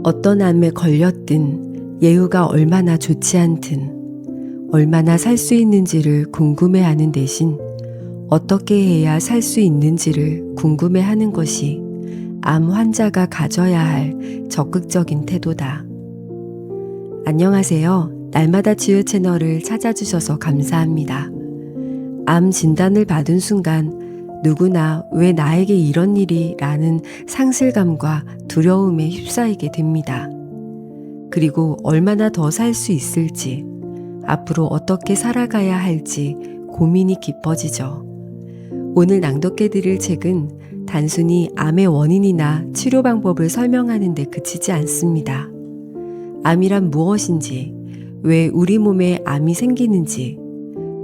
어떤 암에 걸렸든 예후가 얼마나 좋지 않든 얼마나 살 수 있는지를 궁금해하는 대신 어떻게 해야 살 수 있는지를 궁금해하는 것이 암 환자가 가져야 할 적극적인 태도다. 안녕하세요. 날마다 치유 채널을 찾아주셔서 감사합니다. 암 진단을 받은 순간 누구나 왜 나에게 이런 일이 라는 상실감과 두려움에 휩싸이게 됩니다. 그리고 얼마나 더 살 수 있을지, 앞으로 어떻게 살아가야 할지 고민이 깊어지죠. 오늘 낭독해드릴 책은 단순히 암의 원인이나 치료 방법을 설명하는 데 그치지 않습니다. 암이란 무엇인지, 왜 우리 몸에 암이 생기는지,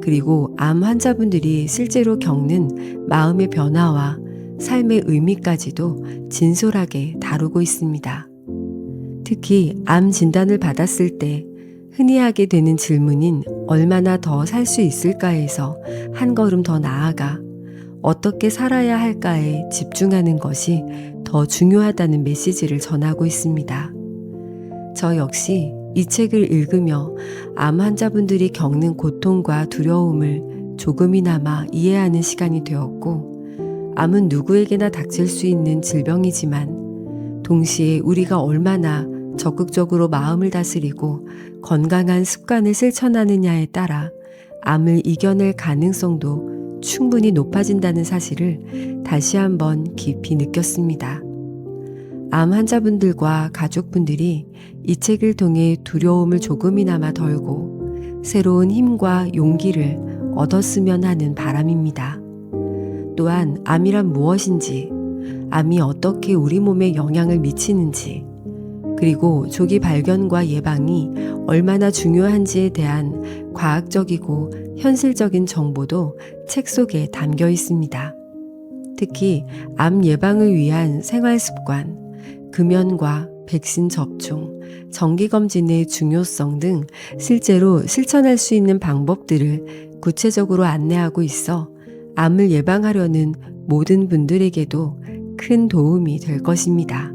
그리고 암 환자분들이 실제로 겪는 마음의 변화와 삶의 의미까지도 진솔하게 다루고 있습니다. 특히 암 진단을 받았을 때 흔히 하게 되는 질문인 얼마나 더 살 수 있을까에서 한 걸음 더 나아가 어떻게 살아야 할까에 집중하는 것이 더 중요하다는 메시지를 전하고 있습니다. 저 역시 이 책을 읽으며 암 환자분들이 겪는 고통과 두려움을 조금이나마 이해하는 시간이 되었고, 암은 누구에게나 닥칠 수 있는 질병이지만 동시에 우리가 얼마나 적극적으로 마음을 다스리고 건강한 습관을 실천하느냐에 따라 암을 이겨낼 가능성도 충분히 높아진다는 사실을 다시 한번 깊이 느꼈습니다. 암 환자분들과 가족분들이 이 책을 통해 두려움을 조금이나마 덜고 새로운 힘과 용기를 얻었으면 하는 바람입니다. 또한 암이란 무엇인지, 암이 어떻게 우리 몸에 영향을 미치는지, 그리고 조기 발견과 예방이 얼마나 중요한지에 대한 과학적이고 현실적인 정보도 책 속에 담겨 있습니다. 특히 암 예방을 위한 생활 습관, 금연과 백신 접종, 정기검진의 중요성 등 실제로 실천할 수 있는 방법들을 구체적으로 안내하고 있어 암을 예방하려는 모든 분들에게도 큰 도움이 될 것입니다.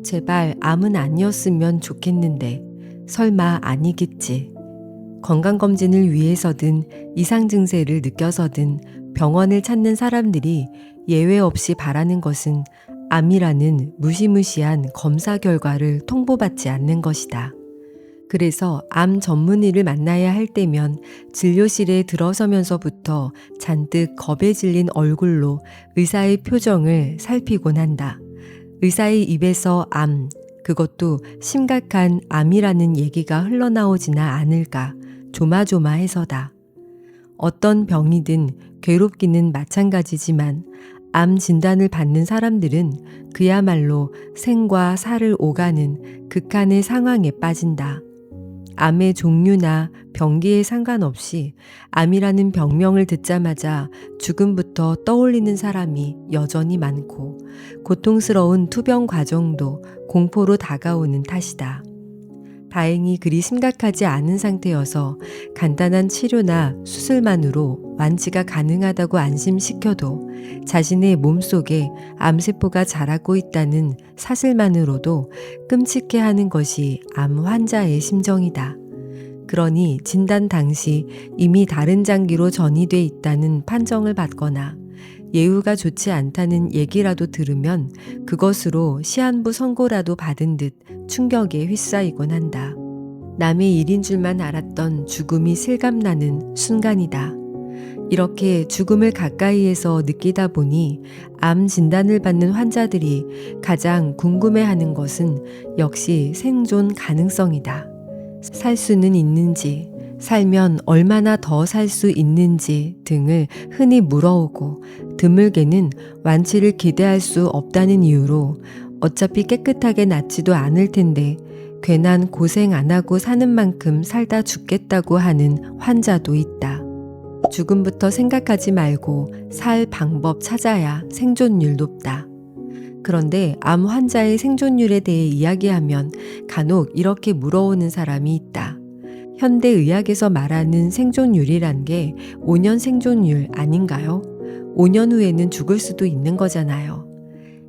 제발 암은 아니었으면 좋겠는데 설마 아니겠지. 건강검진을 위해서든 이상 증세를 느껴서든 병원을 찾는 사람들이 예외 없이 바라는 것은 암이라는 무시무시한 검사 결과를 통보받지 않는 것이다. 그래서 암 전문의를 만나야 할 때면 진료실에 들어서면서부터 잔뜩 겁에 질린 얼굴로 의사의 표정을 살피곤 한다. 의사의 입에서 암, 그것도 심각한 암이라는 얘기가 흘러나오지나 않을까 조마조마해서다. 어떤 병이든 괴롭기는 마찬가지지만 암 진단을 받는 사람들은 그야말로 생과 사를 오가는 극한의 상황에 빠진다. 암의 종류나 병기에 상관없이 암이라는 병명을 듣자마자 죽음부터 떠올리는 사람이 여전히 많고 고통스러운 투병 과정도 공포로 다가오는 탓이다. 다행히 그리 심각하지 않은 상태여서 간단한 치료나 수술만으로 완치가 가능하다고 안심시켜도 자신의 몸속에 암세포가 자라고 있다는 사실만으로도 끔찍해하는 것이 암 환자의 심정이다. 그러니 진단 당시 이미 다른 장기로 전이돼 있다는 판정을 받거나 예후가 좋지 않다는 얘기라도 들으면 그것으로 시한부 선고라도 받은 듯 충격에 휩싸이곤 한다. 남의 일인 줄만 알았던 죽음이 실감나는 순간이다. 이렇게 죽음을 가까이에서 느끼다 보니 암 진단을 받는 환자들이 가장 궁금해하는 것은 역시 생존 가능성이다. 살 수는 있는지, 살면 얼마나 더 살 수 있는지 등을 흔히 물어오고 드물게는 완치를 기대할 수 없다는 이유로 어차피 깨끗하게 낫지도 않을 텐데 괜한 고생 안 하고 사는 만큼 살다 죽겠다고 하는 환자도 있다. 죽음부터 생각하지 말고 살 방법 찾아야 생존율 높다. 그런데 암 환자의 생존율에 대해 이야기하면 간혹 이렇게 물어오는 사람이 있다. 현대의학에서 말하는 생존율이란 게 5년 생존율 아닌가요? 5년 후에는 죽을 수도 있는 거잖아요.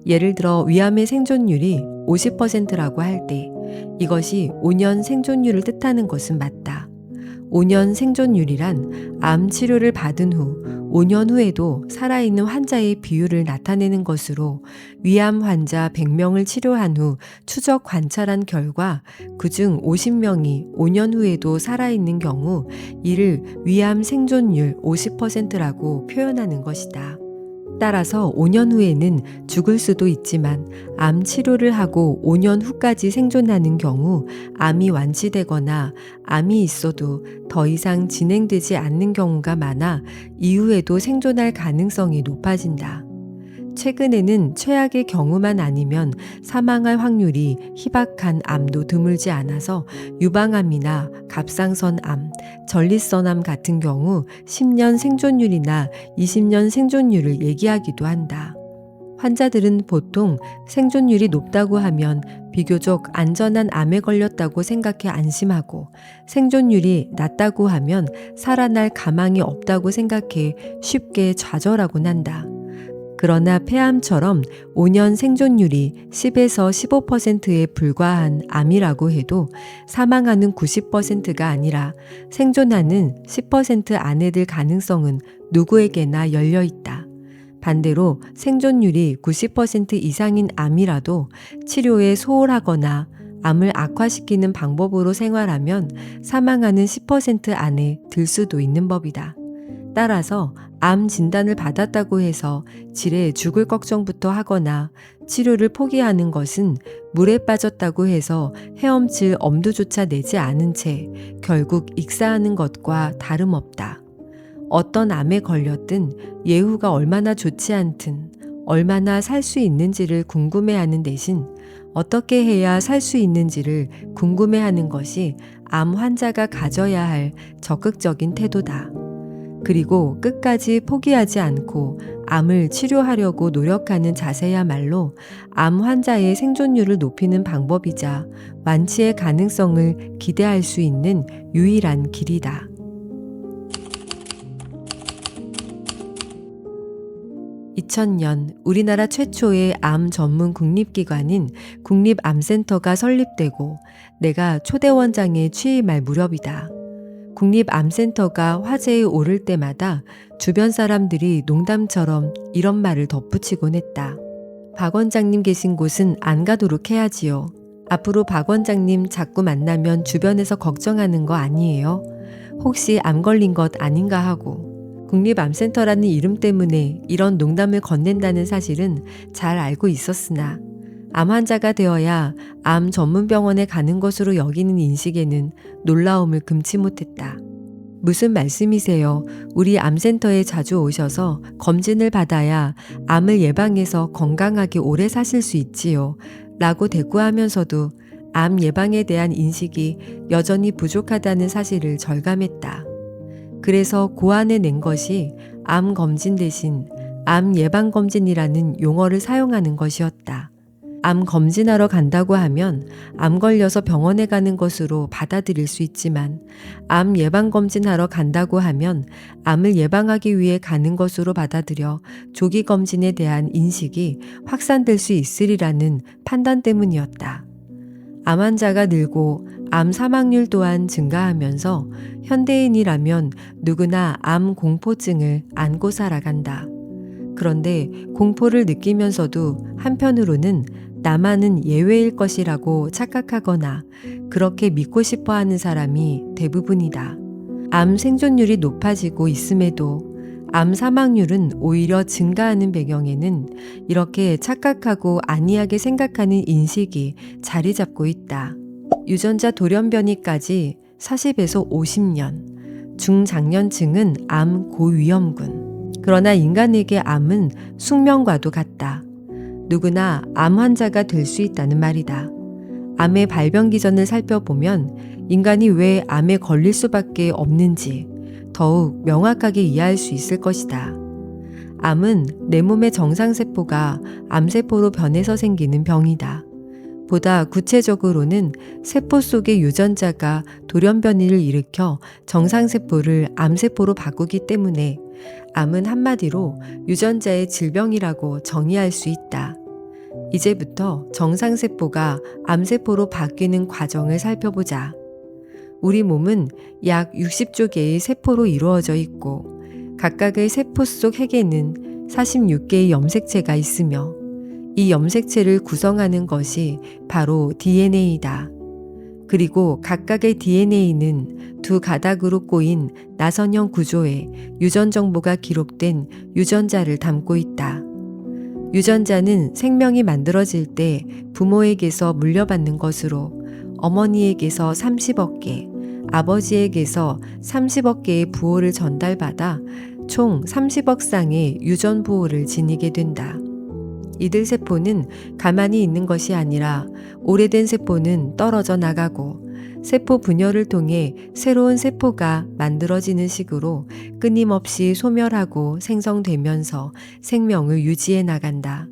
예를 들어 위암의 생존율이 50%라고 할 때 이것이 5년 생존율을 뜻하는 것은 맞다. 5년 생존율이란 암 치료를 받은 후 5년 후에도 살아있는 환자의 비율을 나타내는 것으로 위암 환자 100명을 치료한 후 추적 관찰한 결과 그중 50명이 5년 후에도 살아있는 경우 이를 위암 생존율 50%라고 표현하는 것이다. 따라서 5년 후에는 죽을 수도 있지만 암 치료를 하고 5년 후까지 생존하는 경우 암이 완치되거나 암이 있어도 더 이상 진행되지 않는 경우가 많아 이후에도 생존할 가능성이 높아진다. 최근에는 최악의 경우만 아니면 사망할 확률이 희박한 암도 드물지 않아서 유방암이나 갑상선암, 전립선암 같은 경우 10년 생존율이나 20년 생존율을 얘기하기도 한다. 환자들은 보통 생존율이 높다고 하면 비교적 안전한 암에 걸렸다고 생각해 안심하고 생존율이 낮다고 하면 살아날 가망이 없다고 생각해 쉽게 좌절하곤 한다. 그러나 폐암처럼 5년 생존율이 10에서 15%에 불과한 암이라고 해도 사망하는 90%가 아니라 생존하는 10% 안에 들 가능성은 누구에게나 열려 있다. 반대로 생존율이 90% 이상인 암이라도 치료에 소홀하거나 암을 악화시키는 방법으로 생활하면 사망하는 10% 안에 들 수도 있는 법이다. 따라서 암 진단을 받았다고 해서 지레 죽을 걱정부터 하거나 치료를 포기하는 것은 물에 빠졌다고 해서 헤엄칠 엄두조차 내지 않은 채 결국 익사하는 것과 다름없다. 어떤 암에 걸렸든 예후가 얼마나 좋지 않든 얼마나 살 수 있는지를 궁금해하는 대신 어떻게 해야 살 수 있는지를 궁금해하는 것이 암 환자가 가져야 할 적극적인 태도다. 그리고 끝까지 포기하지 않고 암을 치료하려고 노력하는 자세야말로 암 환자의 생존율을 높이는 방법이자 완치의 가능성을 기대할 수 있는 유일한 길이다. 2000년 우리나라 최초의 암 전문 국립기관인 국립암센터가 설립되고 내가 초대원장에 취임할 무렵이다. 국립암센터가 화제에 오를 때마다 주변 사람들이 농담처럼 이런 말을 덧붙이곤 했다. 박 원장님 계신 곳은 안 가도록 해야지요. 앞으로 박 원장님 자꾸 만나면 주변에서 걱정하는 거 아니에요? 혹시 암 걸린 것 아닌가 하고. 국립암센터라는 이름 때문에 이런 농담을 건넨다는 사실은 잘 알고 있었으나 암 환자가 되어야 암 전문병원에 가는 것으로 여기는 인식에는 놀라움을 금치 못했다. 무슨 말씀이세요? 우리 암센터에 자주 오셔서 검진을 받아야 암을 예방해서 건강하게 오래 사실 수 있지요. 라고 대꾸하면서도 암 예방에 대한 인식이 여전히 부족하다는 사실을 절감했다. 그래서 고안해 낸 것이 암 검진 대신 암 예방 검진이라는 용어를 사용하는 것이었다. 암 검진하러 간다고 하면 암 걸려서 병원에 가는 것으로 받아들일 수 있지만 암 예방 검진하러 간다고 하면 암을 예방하기 위해 가는 것으로 받아들여 조기 검진에 대한 인식이 확산될 수 있으리라는 판단 때문이었다. 암 환자가 늘고 암 사망률 또한 증가하면서 현대인이라면 누구나 암 공포증을 안고 살아간다. 그런데 공포를 느끼면서도 한편으로는 나만은 예외일 것이라고 착각하거나 그렇게 믿고 싶어 하는 사람이 대부분이다. 암 생존율이 높아지고 있음에도 암 사망률은 오히려 증가하는 배경에는 이렇게 착각하고 안이하게 생각하는 인식이 자리 잡고 있다. 유전자 돌연변이까지 40에서 50년, 중장년층은 암 고위험군. 그러나 인간에게 암은 숙명과도 같다. 누구나 암 환자가 될 수 있다는 말이다. 암의 발병 기전을 살펴보면 인간이 왜 암에 걸릴 수밖에 없는지 더욱 명확하게 이해할 수 있을 것이다. 암은 내 몸의 정상세포가 암세포로 변해서 생기는 병이다. 보다 구체적으로는 세포 속의 유전자가 돌연변이를 일으켜 정상세포를 암세포로 바꾸기 때문에 암은 한마디로 유전자의 질병이라고 정의할 수 있다. 이제부터 정상세포가 암세포로 바뀌는 과정을 살펴보자. 우리 몸은 약 60조 개의 세포로 이루어져 있고 각각의 세포 속 핵에는 46개의 염색체가 있으며 이 염색체를 구성하는 것이 바로 DNA다. 그리고 각각의 DNA는 두 가닥으로 꼬인 나선형 구조에 유전 정보가 기록된 유전자를 담고 있다. 유전자는 생명이 만들어질 때 부모에게서 물려받는 것으로 어머니에게서 30억 개, 아버지에게서 30억 개의 부호를 전달받아 총 30억 쌍의 유전 부호를 지니게 된다. 이들 세포는 가만히 있는 것이 아니라 오래된 세포는 떨어져 나가고 세포 분열을 통해 새로운 세포가 만들어지는 식으로 끊임없이 소멸하고 생성되면서 생명을 유지해 나간다.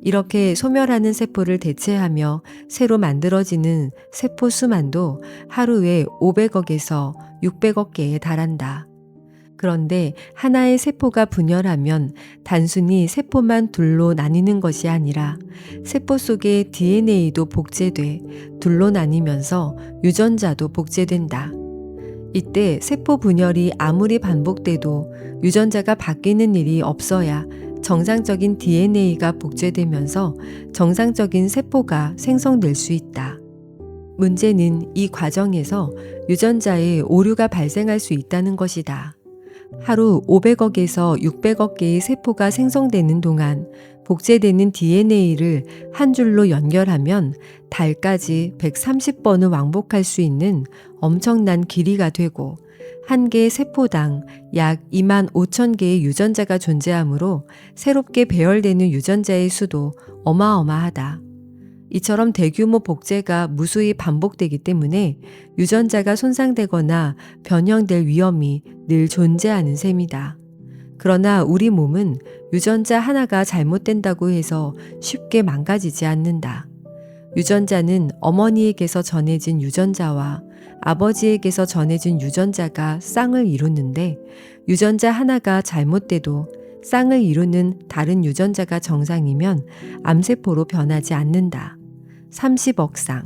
이렇게 소멸하는 세포를 대체하며 새로 만들어지는 세포 수만도 하루에 500억에서 600억 개에 달한다. 그런데 하나의 세포가 분열하면 단순히 세포만 둘로 나뉘는 것이 아니라 세포 속의 DNA도 복제돼 둘로 나뉘면서 유전자도 복제된다. 이때 세포 분열이 아무리 반복돼도 유전자가 바뀌는 일이 없어야 정상적인 DNA가 복제되면서 정상적인 세포가 생성될 수 있다. 문제는 이 과정에서 유전자에 오류가 발생할 수 있다는 것이다. 하루 500억에서 600억 개의 세포가 생성되는 동안 복제되는 DNA를 한 줄로 연결하면 달까지 130번을 왕복할 수 있는 엄청난 길이가 되고 한 개의 세포당 약 2만 5천 개의 유전자가 존재하므로 새롭게 배열되는 유전자의 수도 어마어마하다. 이처럼 대규모 복제가 무수히 반복되기 때문에 유전자가 손상되거나 변형될 위험이 늘 존재하는 셈이다. 그러나 우리 몸은 유전자 하나가 잘못된다고 해서 쉽게 망가지지 않는다. 유전자는 어머니에게서 전해진 유전자와 아버지에게서 전해진 유전자가 쌍을 이루는데 유전자 하나가 잘못돼도 쌍을 이루는 다른 유전자가 정상이면 암세포로 변하지 않는다. 30억 쌍,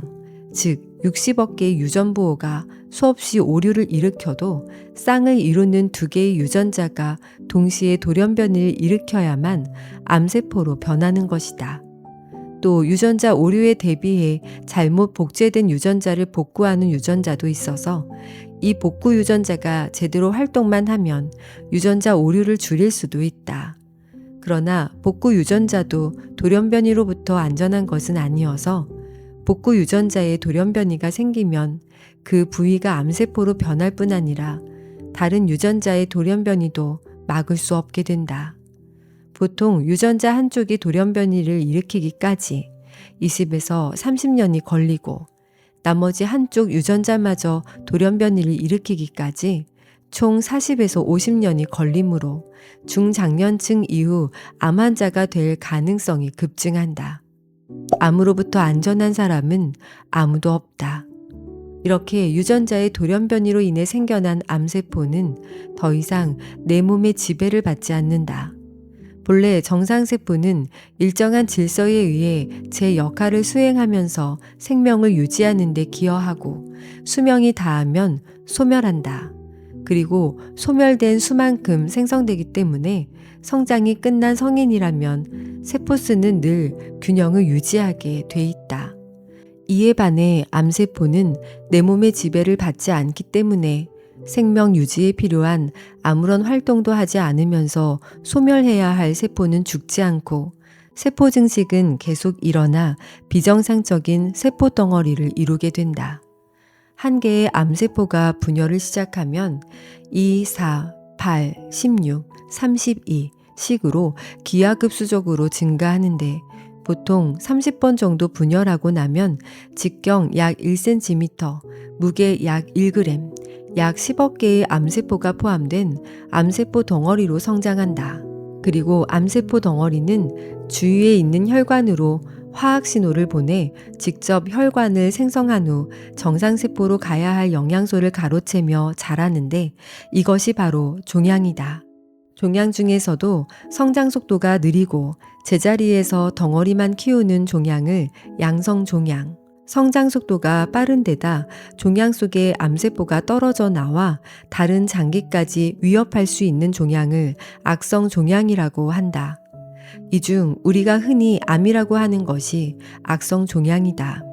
즉 60억 개의 유전부호가 수없이 오류를 일으켜도 쌍을 이루는 두 개의 유전자가 동시에 돌연변이를 일으켜야만 암세포로 변하는 것이다. 또 유전자 오류에 대비해 잘못 복제된 유전자를 복구하는 유전자도 있어서 이 복구 유전자가 제대로 활동만 하면 유전자 오류를 줄일 수도 있다. 그러나 복구 유전자도 돌연변이로부터 안전한 것은 아니어서 복구 유전자에 돌연변이가 생기면 그 부위가 암세포로 변할 뿐 아니라 다른 유전자의 돌연변이도 막을 수 없게 된다. 보통 유전자 한쪽이 돌연변이를 일으키기까지 20에서 30년이 걸리고 나머지 한쪽 유전자마저 돌연변이를 일으키기까지 총 40에서 50년이 걸리므로 중장년층 이후 암 환자가 될 가능성이 급증한다. 암으로부터 안전한 사람은 아무도 없다. 이렇게 유전자의 돌연변이로 인해 생겨난 암세포는 더 이상 내 몸의 지배를 받지 않는다. 본래 정상세포는 일정한 질서에 의해 제 역할을 수행하면서 생명을 유지하는 데 기여하고 수명이 다하면 소멸한다. 그리고 소멸된 수만큼 생성되기 때문에 성장이 끝난 성인이라면 세포수는 늘 균형을 유지하게 돼 있다. 이에 반해 암세포는 내 몸의 지배를 받지 않기 때문에 생명 유지에 필요한 아무런 활동도 하지 않으면서 소멸해야 할 세포는 죽지 않고 세포 증식은 계속 일어나 비정상적인 세포 덩어리를 이루게 된다. 한 개의 암세포가 분열을 시작하면 2, 4, 8, 16, 32 식으로 기하급수적으로 증가하는데 보통 30번 정도 분열하고 나면 직경 약 1cm, 무게 약 1g, 약 10억 개의 암세포가 포함된 암세포 덩어리로 성장한다. 그리고 암세포 덩어리는 주위에 있는 혈관으로 화학 신호를 보내 직접 혈관을 생성한 후 정상세포로 가야 할 영양소를 가로채며 자라는데 이것이 바로 종양이다. 종양 중에서도 성장 속도가 느리고 제자리에서 덩어리만 키우는 종양을 양성종양, 성장 속도가 빠른 데다 종양 속에 암세포가 떨어져 나와 다른 장기까지 위협할 수 있는 종양을 악성종양이라고 한다. 이 중 우리가 흔히 암이라고 하는 것이 악성종양이다.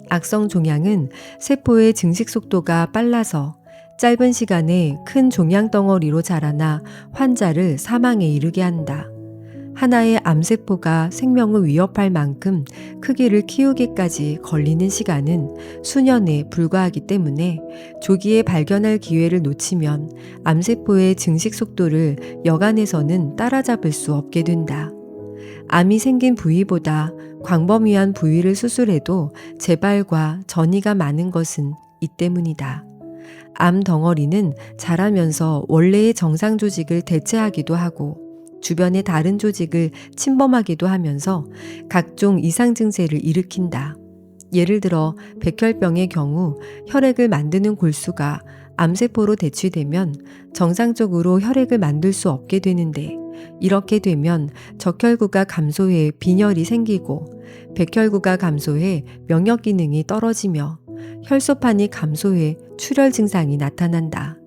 악성종양은 세포의 증식 속도가 빨라서 짧은 시간에 큰 종양 덩어리로 자라나 환자를 사망에 이르게 한다. 하나의 암세포가 생명을 위협할 만큼 크기를 키우기까지 걸리는 시간은 수년에 불과하기 때문에 조기에 발견할 기회를 놓치면 암세포의 증식 속도를 여간해서는 따라잡을 수 없게 된다. 암이 생긴 부위보다 광범위한 부위를 수술해도 재발과 전이가 많은 것은 이 때문이다. 암 덩어리는 자라면서 원래의 정상 조직을 대체하기도 하고 주변의 다른 조직을 침범하기도 하면서 각종 이상 증세를 일으킨다. 예를 들어 백혈병의 경우 혈액을 만드는 골수가 암세포로 대취되면 정상적으로 혈액을 만들 수 없게 되는데 이렇게 되면 적혈구가 감소해 빈혈이 생기고 백혈구가 감소해 면역 기능이 떨어지며 혈소판이 감소해 출혈 증상이 나타난다.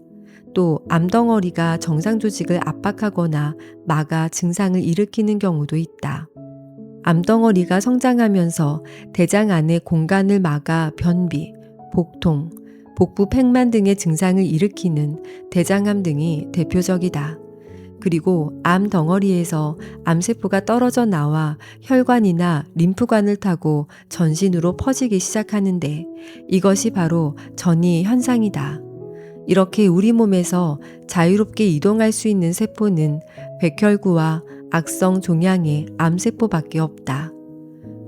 또 암덩어리가 정상 조직을 압박하거나 막아 증상을 일으키는 경우도 있다. 암덩어리가 성장하면서 대장 안의 공간을 막아 변비, 복통, 복부 팽만 등의 증상을 일으키는 대장암 등이 대표적이다. 그리고 암 덩어리에서 암세포가 떨어져 나와 혈관이나 림프관을 타고 전신으로 퍼지기 시작하는데 이것이 바로 전이 현상이다. 이렇게 우리 몸에서 자유롭게 이동할 수 있는 세포는 백혈구와 악성 종양의 암세포밖에 없다.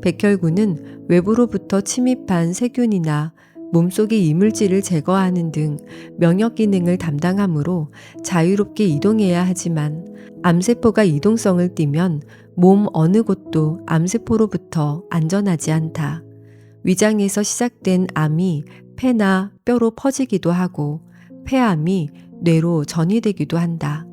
백혈구는 외부로부터 침입한 세균이나 몸속의 이물질을 제거하는 등 면역 기능을 담당하므로 자유롭게 이동해야 하지만 암세포가 이동성을 띠면 몸 어느 곳도 암세포로부터 안전하지 않다. 위장에서 시작된 암이 폐나 뼈로 퍼지기도 하고 폐암이 뇌로 전이되기도 한다.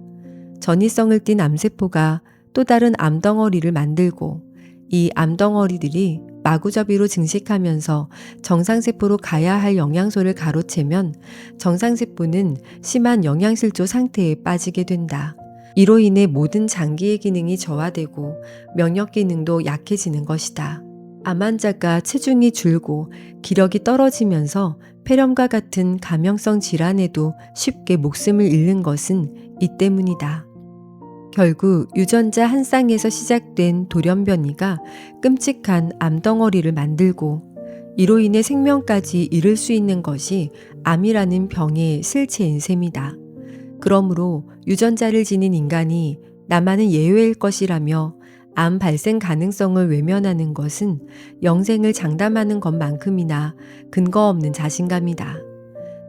전이성을 띤 암세포가 또 다른 암덩어리를 만들고 이 암덩어리들이 마구잡이로 증식하면서 정상세포로 가야 할 영양소를 가로채면 정상세포는 심한 영양실조 상태에 빠지게 된다. 이로 인해 모든 장기의 기능이 저하되고 면역 기능도 약해지는 것이다. 암 환자가 체중이 줄고 기력이 떨어지면서 폐렴과 같은 감염성 질환에도 쉽게 목숨을 잃는 것은 이 때문이다. 결국 유전자 한 쌍에서 시작된 돌연변이가 끔찍한 암덩어리를 만들고 이로 인해 생명까지 잃을 수 있는 것이 암이라는 병의 실체인 셈이다. 그러므로 유전자를 지닌 인간이 나만은 예외일 것이라며 암 발생 가능성을 외면하는 것은 영생을 장담하는 것만큼이나 근거 없는 자신감이다.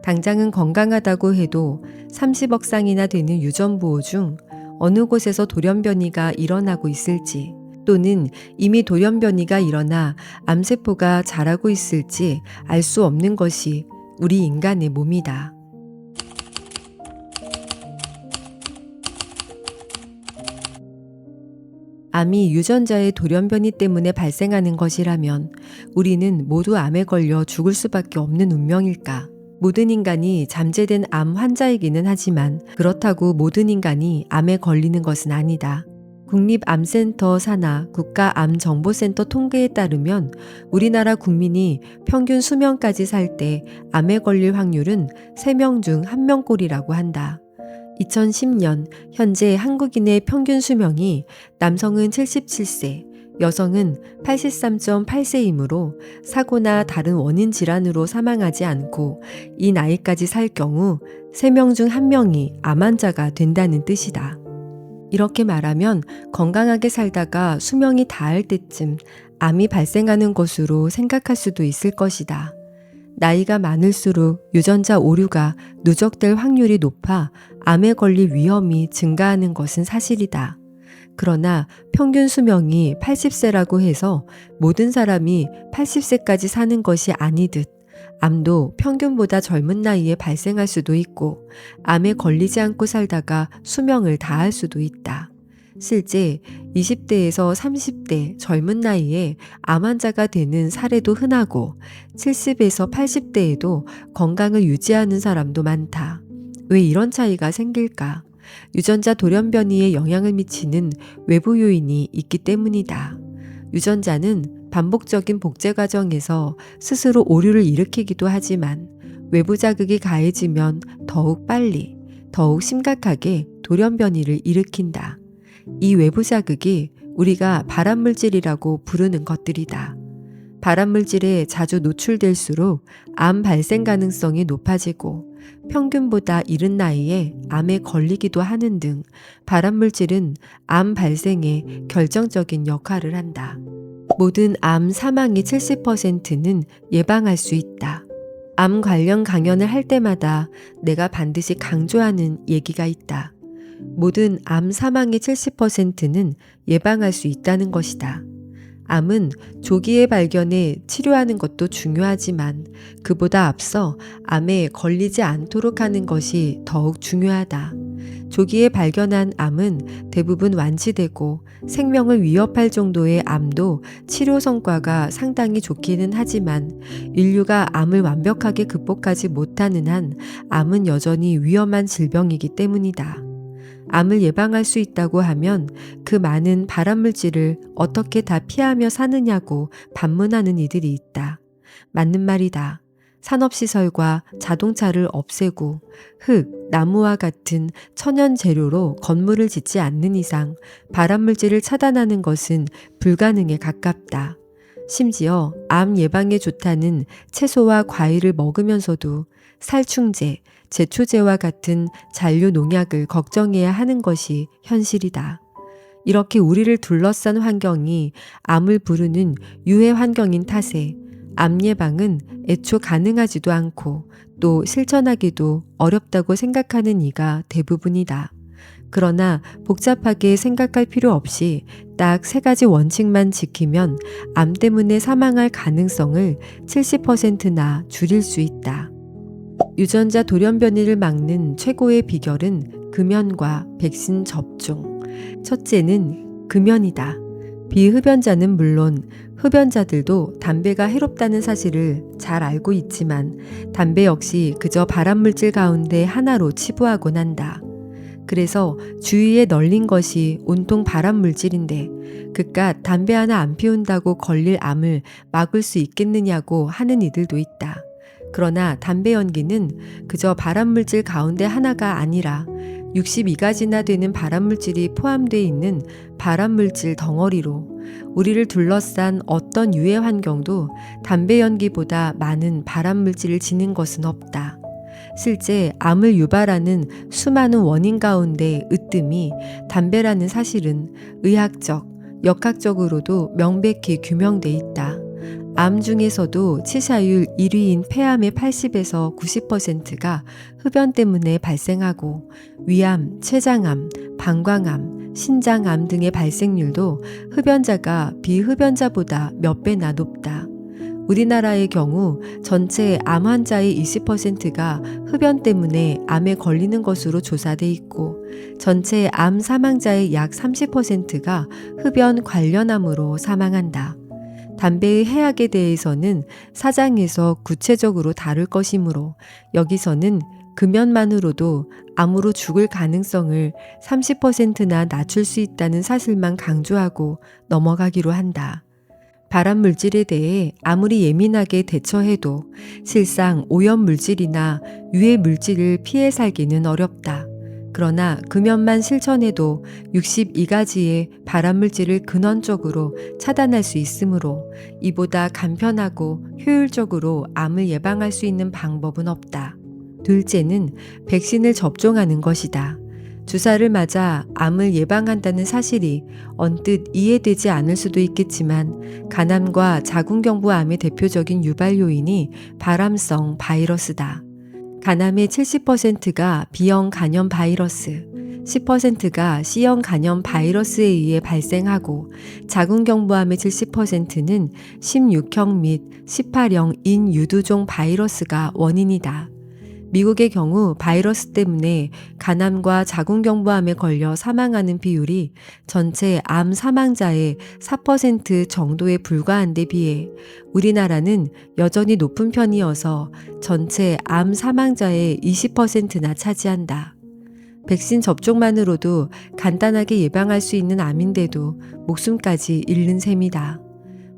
당장은 건강하다고 해도 30억 쌍이나 되는 유전부호 중 어느 곳에서 돌연변이가 일어나고 있을지 또는 이미 돌연변이가 일어나 암세포가 자라고 있을지 알 수 없는 것이 우리 인간의 몸이다. 암이 유전자의 돌연변이 때문에 발생하는 것이라면 우리는 모두 암에 걸려 죽을 수밖에 없는 운명일까? 모든 인간이 잠재된 암 환자이기는 하지만 그렇다고 모든 인간이 암에 걸리는 것은 아니다. 국립암센터 산하 국가암정보센터 통계에 따르면 우리나라 국민이 평균 수명까지 살 때 암에 걸릴 확률은 3명 중 1명꼴이라고 한다. 2010년 현재 한국인의 평균 수명이 남성은 77세, 여성은 83.8세이므로 사고나 다른 원인 질환으로 사망하지 않고 이 나이까지 살 경우 3명 중 1명이 암 환자가 된다는 뜻이다. 이렇게 말하면 건강하게 살다가 수명이 다할 때쯤 암이 발생하는 것으로 생각할 수도 있을 것이다. 나이가 많을수록 유전자 오류가 누적될 확률이 높아 암에 걸릴 위험이 증가하는 것은 사실이다. 그러나 평균 수명이 80세라고 해서 모든 사람이 80세까지 사는 것이 아니듯 암도 평균보다 젊은 나이에 발생할 수도 있고 암에 걸리지 않고 살다가 수명을 다할 수도 있다. 실제 20대에서 30대 젊은 나이에 암 환자가 되는 사례도 흔하고 70에서 80대에도 건강을 유지하는 사람도 많다. 왜 이런 차이가 생길까? 유전자 돌연변이에 영향을 미치는 외부 요인이 있기 때문이다. 유전자는 반복적인 복제 과정에서 스스로 오류를 일으키기도 하지만 외부 자극이 가해지면 더욱 빨리, 더욱 심각하게 돌연변이를 일으킨다. 이 외부 자극이 우리가 발암물질이라고 부르는 것들이다. 발암물질에 자주 노출될수록 암 발생 가능성이 높아지고 평균보다 이른 나이에 암에 걸리기도 하는 등 발암물질은 암 발생에 결정적인 역할을 한다. 모든 암 사망의 70%는 예방할 수 있다. 암 관련 강연을 할 때마다 내가 반드시 강조하는 얘기가 있다. 모든 암 사망의 70%는 예방할 수 있다는 것이다. 암은 조기에 발견해 치료하는 것도 중요하지만 그보다 앞서 암에 걸리지 않도록 하는 것이 더욱 중요하다. 조기에 발견한 암은 대부분 완치되고 생명을 위협할 정도의 암도 치료 성과가 상당히 좋기는 하지만 인류가 암을 완벽하게 극복하지 못하는 한 암은 여전히 위험한 질병이기 때문이다. 암을 예방할 수 있다고 하면 그 많은 발암물질을 어떻게 다 피하며 사느냐고 반문하는 이들이 있다. 맞는 말이다. 산업시설과 자동차를 없애고 흙, 나무와 같은 천연 재료로 건물을 짓지 않는 이상 발암물질을 차단하는 것은 불가능에 가깝다. 심지어 암 예방에 좋다는 채소와 과일을 먹으면서도 살충제, 제초제와 같은 잔류 농약을 걱정해야 하는 것이 현실이다. 이렇게 우리를 둘러싼 환경이 암을 부르는 유해 환경인 탓에 암 예방은 애초 가능하지도 않고 또 실천하기도 어렵다고 생각하는 이가 대부분이다. 그러나 복잡하게 생각할 필요 없이 딱 3가지 원칙만 지키면 암 때문에 사망할 가능성을 70%나 줄일 수 있다. 유전자 돌연변이를 막는 최고의 비결은 금연과 백신 접종. 첫째는 금연이다. 비흡연자는 물론 흡연자들도 담배가 해롭다는 사실을 잘 알고 있지만 담배 역시 그저 발암물질 가운데 하나로 치부하곤 한다. 그래서 주위에 널린 것이 온통 발암물질인데 그깟 담배 하나 안 피운다고 걸릴 암을 막을 수 있겠느냐고 하는 이들도 있다. 그러나 담배 연기는 그저 발암물질 가운데 하나가 아니라 62가지나 되는 발암물질이 포함되어 있는 발암물질 덩어리로 우리를 둘러싼 어떤 유해 환경도 담배 연기보다 많은 발암물질을 지닌 것은 없다. 실제 암을 유발하는 수많은 원인 가운데 으뜸이 담배라는 사실은 의학적, 역학적으로도 명백히 규명돼 있다. 암 중에서도 치사율 1위인 폐암의 80에서 90%가 흡연 때문에 발생하고 위암, 췌장암, 방광암, 신장암 등의 발생률도 흡연자가 비흡연자보다 몇 배나 높다. 우리나라의 경우 전체 암 환자의 20%가 흡연 때문에 암에 걸리는 것으로 조사돼 있고 전체 암 사망자의 약 30%가 흡연 관련암으로 사망한다. 담배의 해악에 대해서는 사장에서 구체적으로 다룰 것이므로 여기서는 금연만으로도 암으로 죽을 가능성을 30%나 낮출 수 있다는 사실만 강조하고 넘어가기로 한다. 발암물질에 대해 아무리 예민하게 대처해도 실상 오염물질이나 유해물질을 피해 살기는 어렵다. 그러나 금연만 실천해도 62가지의 발암물질을 근원적으로 차단할 수 있으므로 이보다 간편하고 효율적으로 암을 예방할 수 있는 방법은 없다. 둘째는 백신을 접종하는 것이다. 주사를 맞아 암을 예방한다는 사실이 언뜻 이해되지 않을 수도 있겠지만 간암과 자궁경부암의 대표적인 유발 요인이 발암성 바이러스다. 간암의 70%가 B형 간염 바이러스, 10%가 C형 간염 바이러스에 의해 발생하고 자궁경부암의 70%는 16형 및 18형 인유두종 바이러스가 원인이다. 미국의 경우 바이러스 때문에 간암과 자궁경부암에 걸려 사망하는 비율이 전체 암 사망자의 4% 정도에 불과한 데 비해 우리나라는 여전히 높은 편이어서 전체 암 사망자의 20%나 차지한다. 백신 접종만으로도 간단하게 예방할 수 있는 암인데도 목숨까지 잃는 셈이다.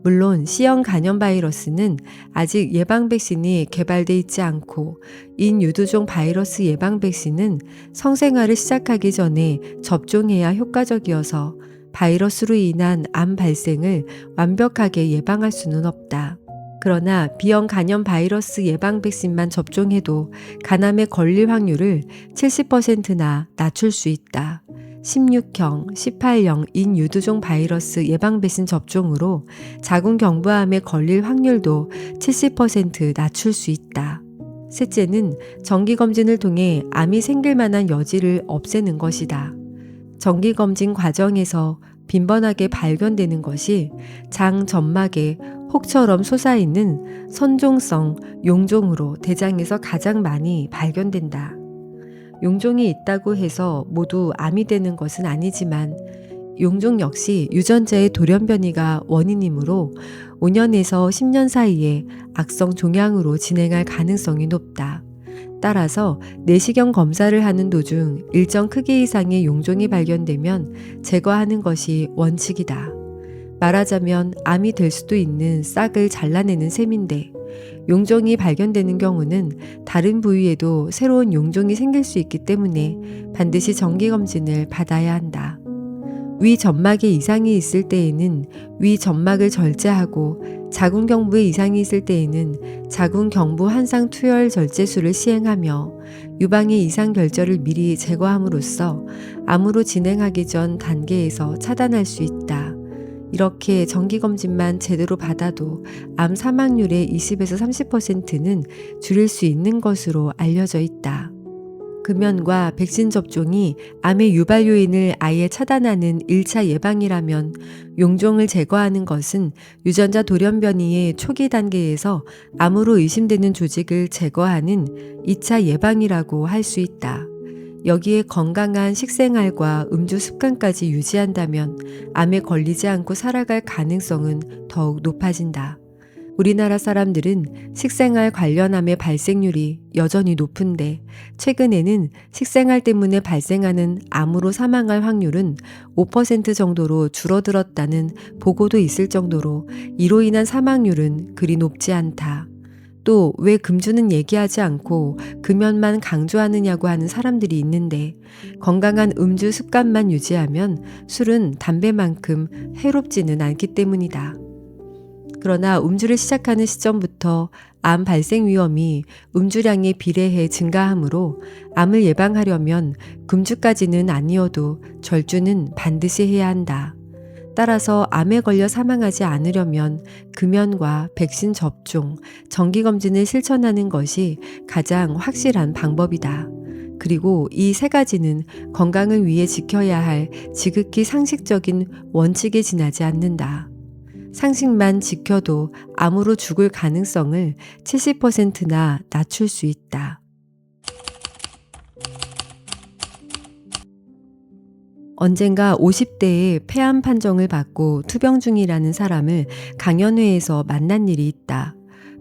물론 C형 간염 바이러스는 아직 예방 백신이 개발돼 있지 않고 인유두종 바이러스 예방 백신은 성생활을 시작하기 전에 접종해야 효과적이어서 바이러스로 인한 암 발생을 완벽하게 예방할 수는 없다. 그러나 B형 간염 바이러스 예방 백신만 접종해도 간암에 걸릴 확률을 70%나 낮출 수 있다. 16형, 18형 인유두종 바이러스 예방 백신 접종으로 자궁경부암에 걸릴 확률도 70% 낮출 수 있다. 셋째는 정기검진을 통해 암이 생길 만한 여지를 없애는 것이다. 정기검진 과정에서 빈번하게 발견되는 것이 장 점막에 혹처럼 솟아있는 선종성 용종으로 대장에서 가장 많이 발견된다. 용종이 있다고 해서 모두 암이 되는 것은 아니지만 용종 역시 유전자의 돌연변이가 원인이므로 5년에서 10년 사이에 악성 종양으로 진행할 가능성이 높다. 따라서 내시경 검사를 하는 도중 일정 크기 이상의 용종이 발견되면 제거하는 것이 원칙이다. 말하자면 암이 될 수도 있는 싹을 잘라내는 셈인데 용종이 발견되는 경우는 다른 부위에도 새로운 용종이 생길 수 있기 때문에 반드시 정기검진을 받아야 한다. 위 점막에 이상이 있을 때에는 위 점막을 절제하고 자궁경부에 이상이 있을 때에는 자궁경부 한상 투여할 절제술을 시행하며 유방의 이상 결절을 미리 제거함으로써 암으로 진행하기 전 단계에서 차단할 수 있다. 이렇게 정기검진만 제대로 받아도 암 사망률의 20에서 30%는 줄일 수 있는 것으로 알려져 있다. 금연과 백신 접종이 암의 유발 요인을 아예 차단하는 1차 예방이라면 용종을 제거하는 것은 유전자 돌연변이의 초기 단계에서 암으로 의심되는 조직을 제거하는 2차 예방이라고 할 수 있다. 여기에 건강한 식생활과 음주 습관까지 유지한다면 암에 걸리지 않고 살아갈 가능성은 더욱 높아진다. 우리나라 사람들은 식생활 관련 암의 발생률이 여전히 높은데 최근에는 식생활 때문에 발생하는 암으로 사망할 확률은 5% 정도로 줄어들었다는 보고도 있을 정도로 이로 인한 사망률은 그리 높지 않다. 또 왜 금주는 얘기하지 않고 금연만 강조하느냐고 하는 사람들이 있는데 건강한 음주 습관만 유지하면 술은 담배만큼 해롭지는 않기 때문이다. 그러나 음주를 시작하는 시점부터 암 발생 위험이 음주량에 비례해 증가하므로 암을 예방하려면 금주까지는 아니어도 절주는 반드시 해야 한다. 따라서 암에 걸려 사망하지 않으려면 금연과 백신 접종, 정기검진을 실천하는 것이 가장 확실한 방법이다. 그리고 이 세 가지는 건강을 위해 지켜야 할 지극히 상식적인 원칙에 지나지 않는다. 상식만 지켜도 암으로 죽을 가능성을 70%나 낮출 수 있다. 언젠가 50대에 폐암 판정을 받고 투병 중이라는 사람을 강연회에서 만난 일이 있다.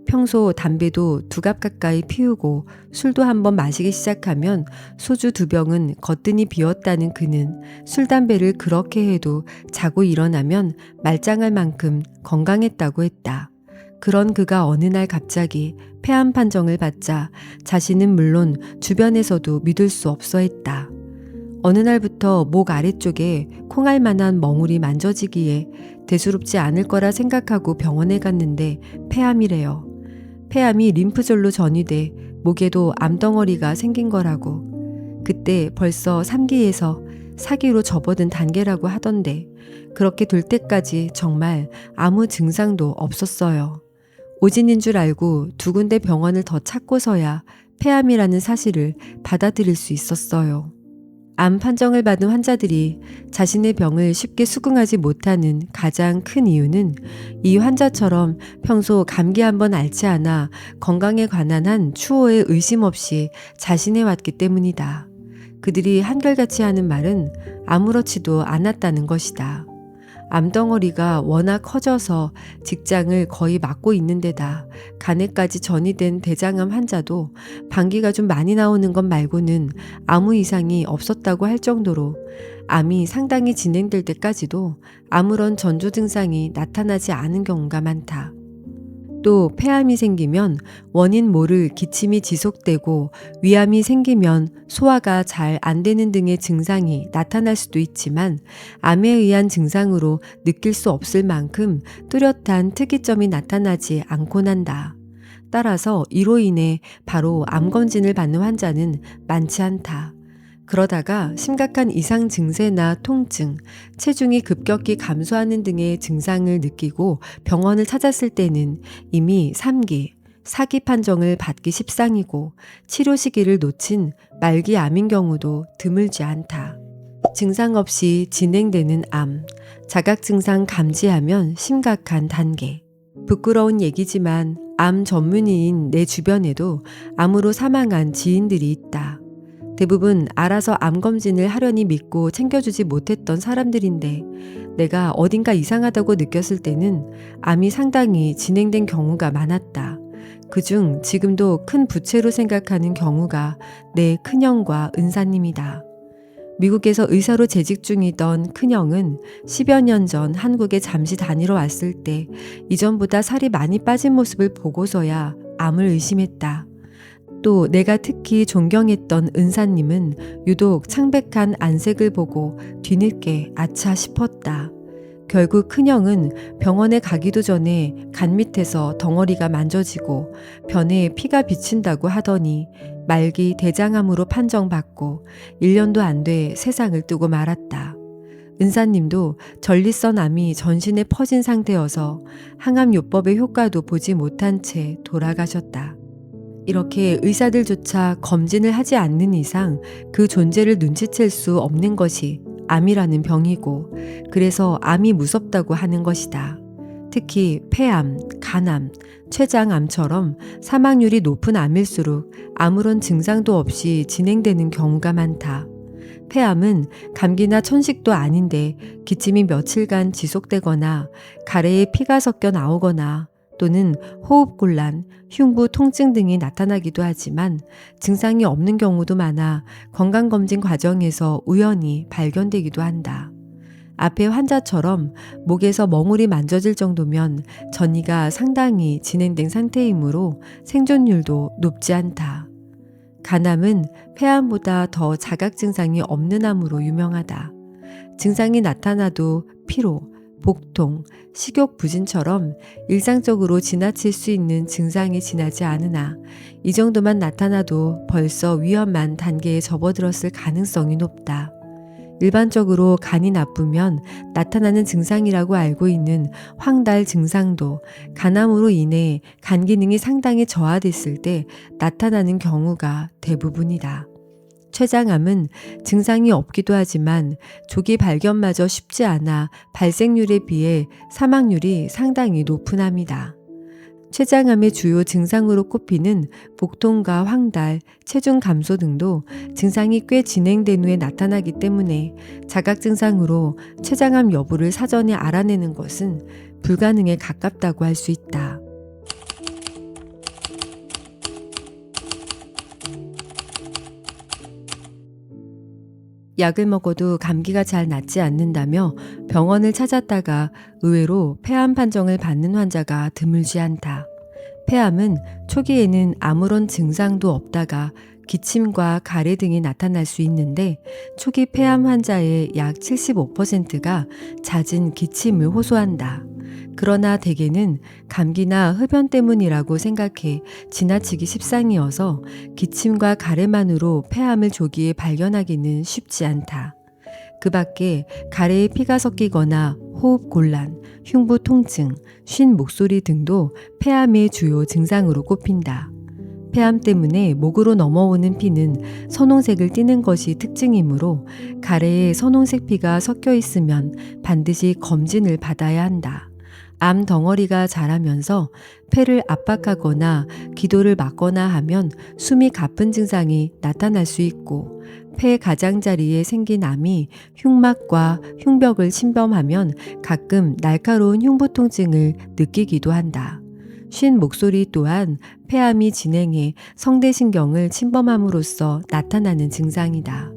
평소 담배도 2갑 가까이 피우고 술도 한번 마시기 시작하면 소주 2병은 거뜬히 비웠다는 그는 술, 담배를 그렇게 해도 자고 일어나면 말짱할 만큼 건강했다고 했다. 그런 그가 어느 날 갑자기 폐암 판정을 받자 자신은 물론 주변에서도 믿을 수 없어 했다. 어느 날부터 목 아래쪽에 콩알 만한 멍울이 만져지기에 대수롭지 않을 거라 생각하고 병원에 갔는데 폐암이래요. 폐암이 림프절로 전이돼 목에도 암덩어리가 생긴 거라고. 그때 벌써 3기에서 4기로 접어든 단계라고 하던데 그렇게 될 때까지 정말 아무 증상도 없었어요. 오진인 줄 알고 2군데 병원을 더 찾고서야 폐암이라는 사실을 받아들일 수 있었어요. 암 판정을 받은 환자들이 자신의 병을 쉽게 수긍하지 못하는 가장 큰 이유는 이 환자처럼 평소 감기 한번 앓지 않아 건강에 관한 한 추호에 의심 없이 자신해 왔기 때문이다. 그들이 한결같이 하는 말은 아무렇지도 않았다는 것이다. 암덩어리가 워낙 커져서 직장을 거의 맡고 있는 데다 간에까지 전이 된 대장암 환자도 방귀가 좀 많이 나오는 것 말고는 아무 이상이 없었다고 할 정도로 암이 상당히 진행될 때까지도 아무런 전조 증상이 나타나지 않은 경우가 많다. 또 폐암이 생기면 원인 모를 기침이 지속되고 위암이 생기면 소화가 잘 안 되는 등의 증상이 나타날 수도 있지만 암에 의한 증상으로 느낄 수 없을 만큼 뚜렷한 특이점이 나타나지 않곤 한다. 따라서 이로 인해 바로 암검진을 받는 환자는 많지 않다. 그러다가 심각한 이상 증세나 통증, 체중이 급격히 감소하는 등의 증상을 느끼고 병원을 찾았을 때는 이미 3기, 4기 판정을 받기 십상이고 치료 시기를 놓친 말기 암인 경우도 드물지 않다. 증상 없이 진행되는 암, 자각 증상 감지하면 심각한 단계. 부끄러운 얘기지만 암 전문의인 내 주변에도 암으로 사망한 지인들이 있다. 대부분 알아서 암검진을 하려니 믿고 챙겨주지 못했던 사람들인데 내가 어딘가 이상하다고 느꼈을 때는 암이 상당히 진행된 경우가 많았다. 그중 지금도 큰 부채로 생각하는 경우가 내 큰형과 은사님이다. 미국에서 의사로 재직 중이던 큰형은 10여 년 전 한국에 잠시 다니러 왔을 때 이전보다 살이 많이 빠진 모습을 보고서야 암을 의심했다. 또 내가 특히 존경했던 은사님은 유독 창백한 안색을 보고 뒤늦게 아차 싶었다. 결국 큰형은 병원에 가기도 전에 간 밑에서 덩어리가 만져지고 변에 피가 비친다고 하더니 말기 대장암으로 판정받고 1년도 안 돼 세상을 뜨고 말았다. 은사님도 전립선 암이 전신에 퍼진 상태여서 항암요법의 효과도 보지 못한 채 돌아가셨다. 이렇게 의사들조차 검진을 하지 않는 이상 그 존재를 눈치챌 수 없는 것이 암이라는 병이고 그래서 암이 무섭다고 하는 것이다. 특히 폐암, 간암, 췌장암처럼 사망률이 높은 암일수록 아무런 증상도 없이 진행되는 경우가 많다. 폐암은 감기나 천식도 아닌데 기침이 며칠간 지속되거나 가래에 피가 섞여 나오거나 또는 호흡곤란, 흉부 통증 등이 나타나기도 하지만 증상이 없는 경우도 많아 건강검진 과정에서 우연히 발견되기도 한다. 앞의 환자처럼 목에서 멍울이 만져질 정도면 전이가 상당히 진행된 상태이므로 생존율도 높지 않다. 간암은 폐암보다 더 자각 증상이 없는 암으로 유명하다. 증상이 나타나도 피로, 복통, 식욕 부진처럼 일상적으로 지나칠 수 있는 증상이 지나지 않으나 이 정도만 나타나도 벌써 위험한 단계에 접어들었을 가능성이 높다. 일반적으로 간이 나쁘면 나타나는 증상이라고 알고 있는 황달 증상도 간암으로 인해 간 기능이 상당히 저하됐을 때 나타나는 경우가 대부분이다. 췌장암은 증상이 없기도 하지만 조기 발견마저 쉽지 않아 발생률에 비해 사망률이 상당히 높은 암이다. 췌장암의 주요 증상으로 꼽히는 복통과 황달, 체중 감소 등도 증상이 꽤 진행된 후에 나타나기 때문에 자각 증상으로 췌장암 여부를 사전에 알아내는 것은 불가능에 가깝다고 할 수 있다. 약을 먹어도 감기가 잘 낫지 않는다며 병원을 찾았다가 의외로 폐암 판정을 받는 환자가 드물지 않다. 폐암은 초기에는 아무런 증상도 없다가 기침과 가래 등이 나타날 수 있는데 초기 폐암 환자의 약 75%가 잦은 기침을 호소한다. 그러나 대개는 감기나 흡연 때문이라고 생각해 지나치기 십상이어서 기침과 가래만으로 폐암을 조기에 발견하기는 쉽지 않다. 그 밖에 가래에 피가 섞이거나 호흡 곤란, 흉부 통증, 쉰 목소리 등도 폐암의 주요 증상으로 꼽힌다. 폐암 때문에 목으로 넘어오는 피는 선홍색을 띠는 것이 특징이므로 가래에 선홍색 피가 섞여 있으면 반드시 검진을 받아야 한다. 암 덩어리가 자라면서 폐를 압박하거나 기도를 막거나 하면 숨이 가쁜 증상이 나타날 수 있고, 폐 가장자리에 생긴 암이 흉막과 흉벽을 침범하면 가끔 날카로운 흉부통증을 느끼기도 한다. 쉰 목소리 또한 폐암이 진행해 성대신경을 침범함으로써 나타나는 증상이다.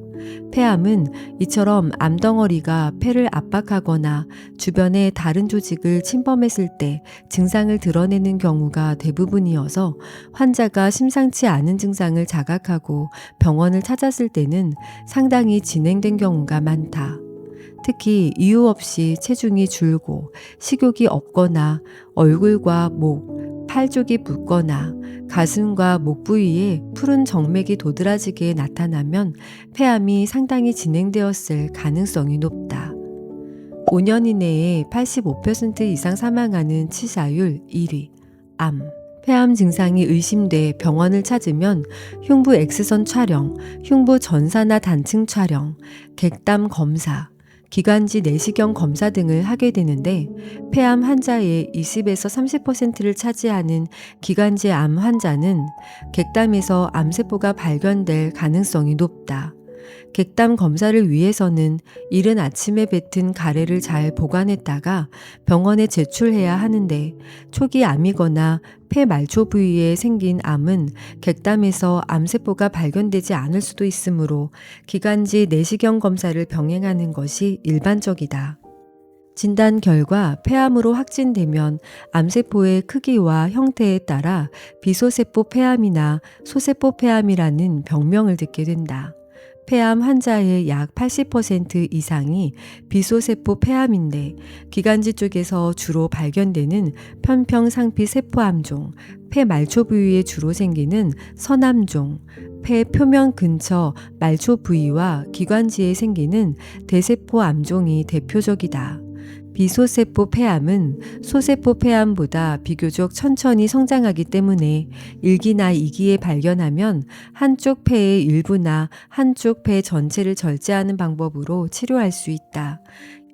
폐암은 이처럼 암덩어리가 폐를 압박하거나 주변의 다른 조직을 침범했을 때 증상을 드러내는 경우가 대부분이어서 환자가 심상치 않은 증상을 자각하고 병원을 찾았을 때는 상당히 진행된 경우가 많다. 특히 이유 없이 체중이 줄고 식욕이 없거나 얼굴과 목, 팔 쪽이 붓거나 가슴과 목 부위에 푸른 정맥이 도드라지게 나타나면 폐암이 상당히 진행되었을 가능성이 높다. 5년 이내에 85% 이상 사망하는 치사율 1위. 암. 폐암 증상이 의심돼 병원을 찾으면 흉부 X선 촬영, 흉부 전사나 단층 촬영, 객담 검사, 기관지 내시경 검사 등을 하게 되는데, 폐암 환자의 20에서 30%를 차지하는 기관지 암 환자는 객담에서 암세포가 발견될 가능성이 높다. 객담 검사를 위해서는 이른 아침에 뱉은 가래를 잘 보관했다가 병원에 제출해야 하는데, 초기 암이거나 폐 말초 부위에 생긴 암은 객담에서 암세포가 발견되지 않을 수도 있으므로 기관지 내시경 검사를 병행하는 것이 일반적이다. 진단 결과 폐암으로 확진되면 암세포의 크기와 형태에 따라 비소세포 폐암이나 소세포 폐암이라는 병명을 듣게 된다. 폐암 환자의 약 80% 이상이 비소세포 폐암인데, 기관지 쪽에서 주로 발견되는 편평상피 세포암종, 폐 말초 부위에 주로 생기는 선암종, 폐 표면 근처 말초 부위와 기관지에 생기는 대세포 암종이 대표적이다. 비소세포 폐암은 소세포 폐암보다 비교적 천천히 성장하기 때문에 1기나 2기에 발견하면 한쪽 폐의 일부나 한쪽 폐 전체를 절제하는 방법으로 치료할 수 있다.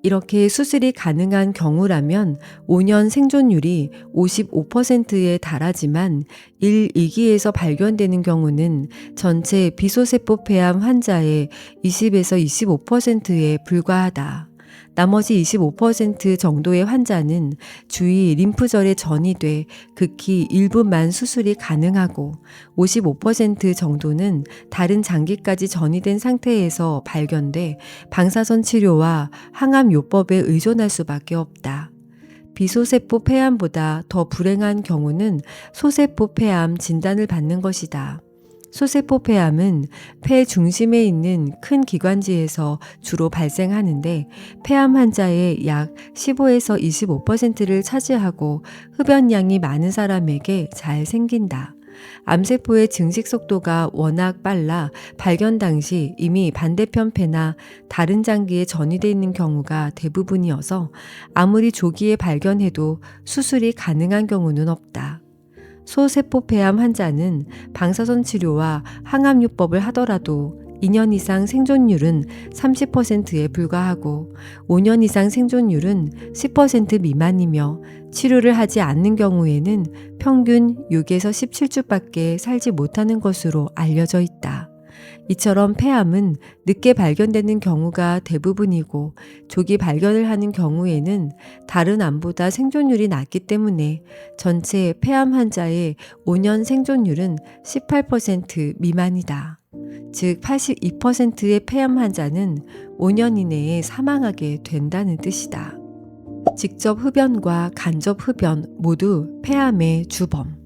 이렇게 수술이 가능한 경우라면 5년 생존율이 55%에 달하지만 1, 2기에서 발견되는 경우는 전체 비소세포 폐암 환자의 20에서 25%에 불과하다. 나머지 25% 정도의 환자는 주위 림프절에 전이돼 극히 일부만 수술이 가능하고, 55% 정도는 다른 장기까지 전이된 상태에서 발견돼 방사선 치료와 항암요법에 의존할 수밖에 없다. 비소세포 폐암보다 더 불행한 경우는 소세포 폐암 진단을 받는 것이다. 소세포 폐암은 폐 중심에 있는 큰 기관지에서 주로 발생하는데, 폐암 환자의 약 15에서 25%를 차지하고 흡연량이 많은 사람에게 잘 생긴다. 암세포의 증식 속도가 워낙 빨라 발견 당시 이미 반대편 폐나 다른 장기에 전이되어 있는 경우가 대부분이어서 아무리 조기에 발견해도 수술이 가능한 경우는 없다. 소세포 폐암 환자는 방사선 치료와 항암요법을 하더라도 2년 이상 생존율은 30%에 불과하고 5년 이상 생존율은 10% 미만이며, 치료를 하지 않는 경우에는 평균 6에서 17주밖에 살지 못하는 것으로 알려져 있다. 이처럼 폐암은 늦게 발견되는 경우가 대부분이고, 조기 발견을 하는 경우에는 다른 암보다 생존율이 낮기 때문에 전체 폐암 환자의 5년 생존율은 18% 미만이다. 즉 82%의 폐암 환자는 5년 이내에 사망하게 된다는 뜻이다. 직접 흡연과 간접 흡연 모두 폐암의 주범.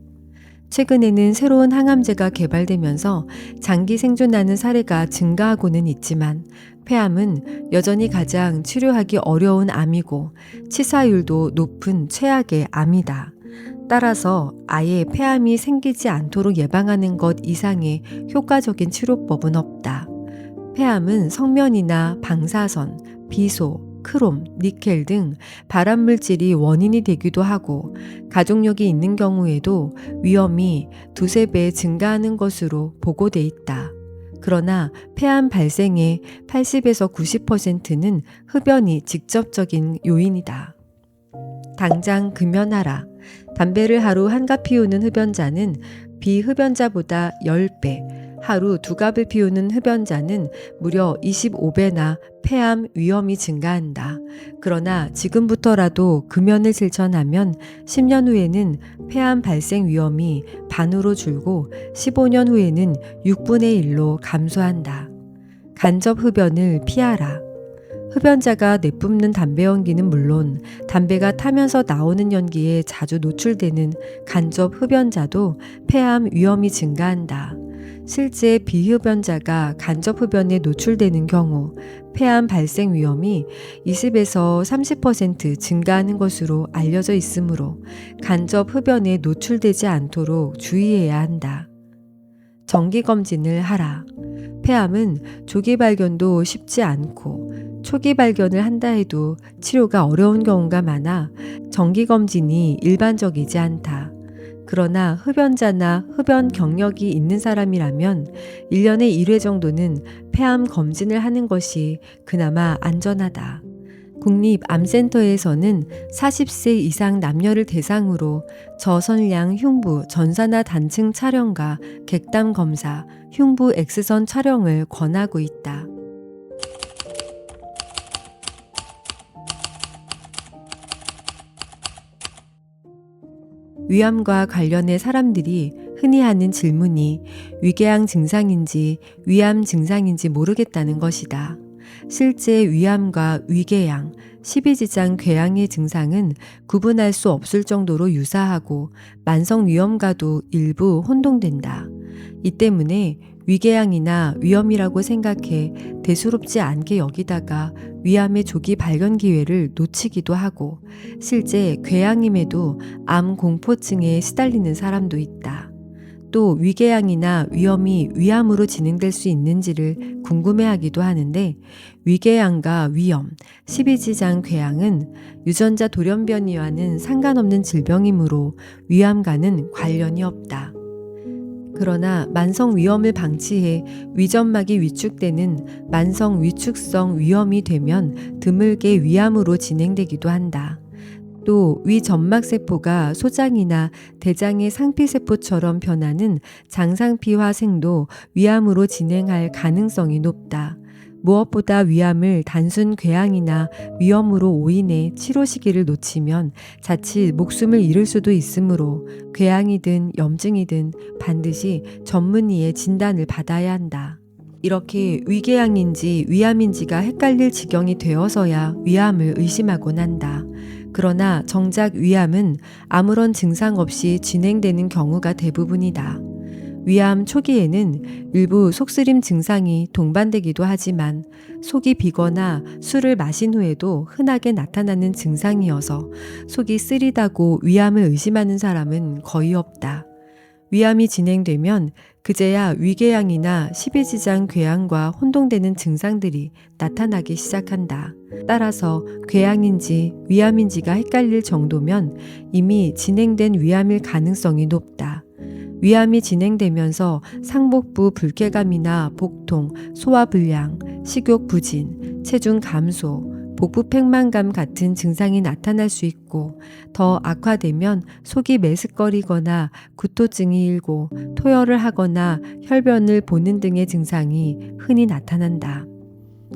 최근에는 새로운 항암제가 개발되면서 장기 생존하는 사례가 증가하고는 있지만, 폐암은 여전히 가장 치료하기 어려운 암이고 치사율도 높은 최악의 암이다. 따라서 아예 폐암이 생기지 않도록 예방하는 것 이상의 효과적인 치료법은 없다. 폐암은 성면이나 방사선, 비소, 크롬, 니켈 등 발암물질이 원인이 되기도 하고 가족력이 있는 경우에도 위험이 두세 배 증가하는 것으로 보고돼 있다. 그러나 폐암 발생의 80에서 90%는 흡연이 직접적인 요인이다. 당장 금연하라. 담배를 하루 한 갑 피우는 흡연자는 비흡연자보다 10배, 하루 2갑을 피우는 흡연자는 무려 25배나 폐암 위험이 증가한다. 그러나 지금부터라도 금연을 실천하면 10년 후에는 폐암 발생 위험이 반으로 줄고 15년 후에는 6분의 1로 감소한다. 간접 흡연을 피하라. 흡연자가 내뿜는 담배 연기는 물론 담배가 타면서 나오는 연기에 자주 노출되는 간접 흡연자도 폐암 위험이 증가한다. 실제 비흡연자가 간접 흡연에 노출되는 경우 폐암 발생 위험이 20에서 30% 증가하는 것으로 알려져 있으므로 간접 흡연에 노출되지 않도록 주의해야 한다. 정기검진을 하라. 폐암은 조기 발견도 쉽지 않고 초기 발견을 한다 해도 치료가 어려운 경우가 많아 정기검진이 일반적이지 않다. 그러나 흡연자나 흡연 경력이 있는 사람이라면 1년에 1회 정도는 폐암 검진을 하는 것이 그나마 안전하다. 국립암센터에서는 40세 이상 남녀를 대상으로 저선량 흉부 전산화 단층 촬영과 객담 검사, 흉부 X선 촬영을 권하고 있다. 위암과 관련해 사람들이 흔히 하는 질문이 위궤양 증상인지 위암 증상인지 모르겠다는 것이다. 실제 위암과 위궤양, 십이지장 궤양의 증상은 구분할 수 없을 정도로 유사하고 만성위염과도 일부 혼동된다. 이 때문에 위궤양이나 위염이라고 생각해 대수롭지 않게 여기다가 위암의 조기 발견 기회를 놓치기도 하고 실제 궤양임에도 암 공포증에 시달리는 사람도 있다. 또 위궤양이나 위염이 위암으로 진행될 수 있는지를 궁금해하기도 하는데 위궤양과 위염, 십이지장 궤양은 유전자 돌연변이와는 상관없는 질병이므로 위암과는 관련이 없다. 그러나 만성 위염을 방치해 위점막이 위축되는 만성 위축성 위염이 되면 드물게 위암으로 진행되기도 한다. 또 위점막세포가 소장이나 대장의 상피세포처럼 변하는 장상피화생도 위암으로 진행할 가능성이 높다. 무엇보다 위암을 단순 궤양이나 위염으로 오인해 치료 시기를 놓치면 자칫 목숨을 잃을 수도 있으므로 궤양이든 염증이든 반드시 전문의의 진단을 받아야 한다. 이렇게 위궤양인지 위암인지가 헷갈릴 지경이 되어서야 위암을 의심하곤 한다. 그러나 정작 위암은 아무런 증상 없이 진행되는 경우가 대부분이다. 위암 초기에는 일부 속쓰림 증상이 동반되기도 하지만 속이 비거나 술을 마신 후에도 흔하게 나타나는 증상이어서 속이 쓰리다고 위암을 의심하는 사람은 거의 없다. 위암이 진행되면 그제야 위궤양이나 십이지장 궤양과 혼동되는 증상들이 나타나기 시작한다. 따라서 궤양인지 위암인지가 헷갈릴 정도면 이미 진행된 위암일 가능성이 높다. 위암이 진행되면서 상복부 불쾌감이나 복통, 소화불량, 식욕 부진, 체중 감소, 복부 팽만감 같은 증상이 나타날 수 있고 더 악화되면 속이 메스꺼리거나 구토증이 일고 토열을 하거나 혈변을 보는 등의 증상이 흔히 나타난다.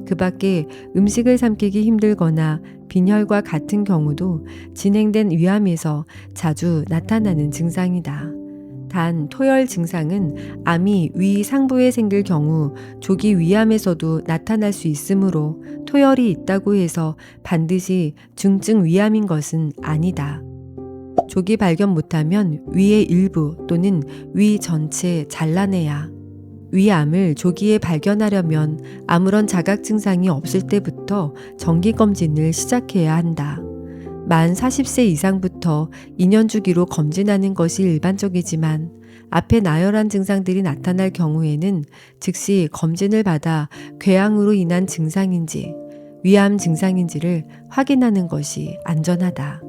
그 밖에 음식을 삼키기 힘들거나 빈혈과 같은 경우도 진행된 위암에서 자주 나타나는 증상이다. 단 토열 증상은 암이 위 상부에 생길 경우 조기 위암에서도 나타날 수 있으므로 토열이 있다고 해서 반드시 중증 위암인 것은 아니다. 조기 발견 못하면 위의 일부 또는 위 전체 잘라내야. 위암을 조기에 발견하려면 아무런 자각 증상이 없을 때부터 정기검진을 시작해야 한다. 만 40세 이상부터 2년 주기로 검진하는 것이 일반적이지만 앞에 나열한 증상들이 나타날 경우에는 즉시 검진을 받아 궤양으로 인한 증상인지 위암 증상인지를 확인하는 것이 안전하다.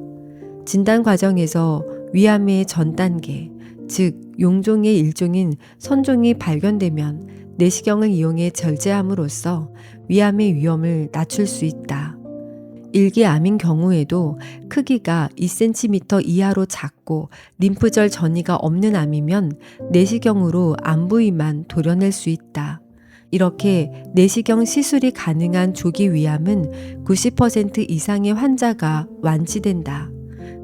진단 과정에서 위암의 전 단계, 즉 용종의 일종인 선종이 발견되면 내시경을 이용해 절제함으로써 위암의 위험을 낮출 수 있다. 일기암인 경우에도 크기가 2cm 이하로 작고 림프절 전이가 없는 암이면 내시경으로 암 부위만 도려낼 수 있다. 이렇게 내시경 시술이 가능한 조기 위암은 90% 이상의 환자가 완치된다.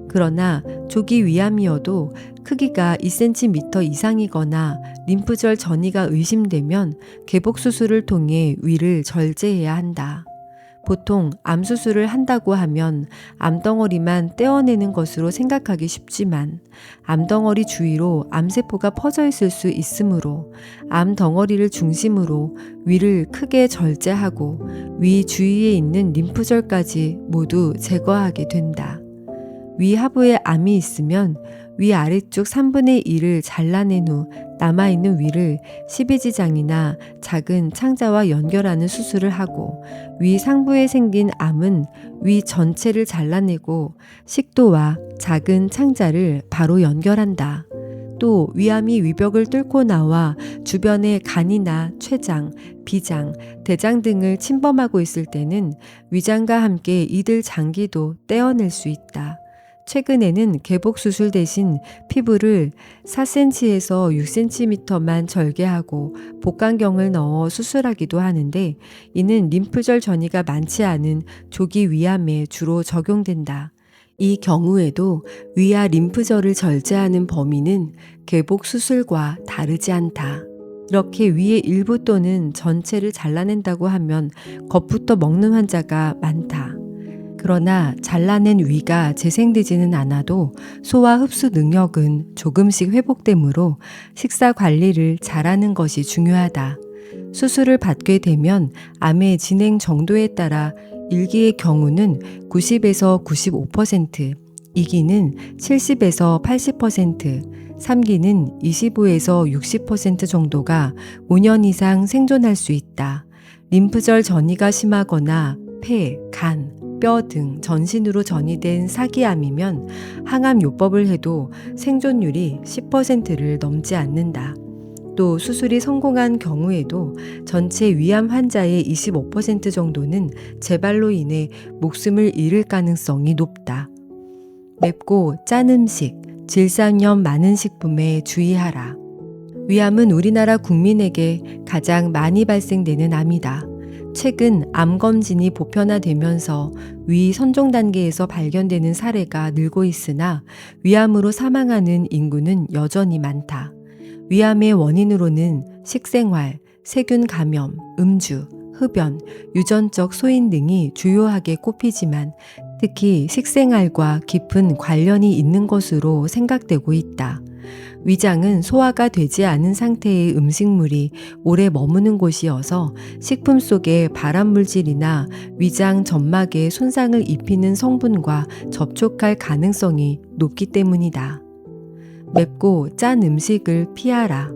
그러나 조기 위암이어도 크기가 2cm 이상이거나 림프절 전이가 의심되면 개복 수술을 통해 위를 절제해야 한다. 보통 암 수술을 한다고 하면 암덩어리만 떼어내는 것으로 생각하기 쉽지만 암덩어리 주위로 암세포가 퍼져 있을 수 있으므로 암덩어리를 중심으로 위를 크게 절제하고 위 주위에 있는 림프절까지 모두 제거하게 된다. 위 하부에 암이 있으면 위 아래쪽 3분의 1을 잘라낸 후 남아있는 위를 십이지장이나 작은 창자와 연결하는 수술을 하고 위 상부에 생긴 암은 위 전체를 잘라내고 식도와 작은 창자를 바로 연결한다. 또 위암이 위벽을 뚫고 나와 주변에 간이나 췌장, 비장, 대장 등을 침범하고 있을 때는 위장과 함께 이들 장기도 떼어낼 수 있다. 최근에는 개복 수술 대신 피부를 4cm에서 6cm만 절개하고 복강경을 넣어 수술하기도 하는데 이는 림프절 전이가 많지 않은 조기 위암에 주로 적용된다. 이 경우에도 위아 림프절을 절제하는 범위는 개복 수술과 다르지 않다. 이렇게 위의 일부 또는 전체를 잘라낸다고 하면 겁부터 먹는 환자가 많다. 그러나 잘라낸 위가 재생되지는 않아도 소화 흡수 능력은 조금씩 회복되므로 식사 관리를 잘하는 것이 중요하다. 수술을 받게 되면 암의 진행 정도에 따라 1기의 경우는 90에서 95%, 2기는 70에서 80%, 3기는 25에서 60% 정도가 5년 이상 생존할 수 있다. 림프절 전이가 심하거나 폐, 간, 뼈 등 전신으로 전이된 사기암이면 항암 요법을 해도 생존율이 10%를 넘지 않는다. 또 수술이 성공한 경우에도 전체 위암 환자의 25% 정도는 재발로 인해 목숨을 잃을 가능성이 높다. 맵고 짠 음식, 질산염 많은 식품에 주의하라. 위암은 우리나라 국민에게 가장 많이 발생되는 암이다. 최근 암 검진이 보편화되면서 위 선종 단계에서 발견되는 사례가 늘고 있으나 위암으로 사망하는 인구는 여전히 많다. 위암의 원인으로는 식생활, 세균 감염, 음주, 흡연, 유전적 소인 등이 주요하게 꼽히지만 특히 식생활과 깊은 관련이 있는 것으로 생각되고 있다. 위장은 소화가 되지 않은 상태의 음식물이 오래 머무는 곳이어서 식품 속의 발암물질이나 위장 점막에 손상을 입히는 성분과 접촉할 가능성이 높기 때문이다. 맵고 짠 음식을 피하라.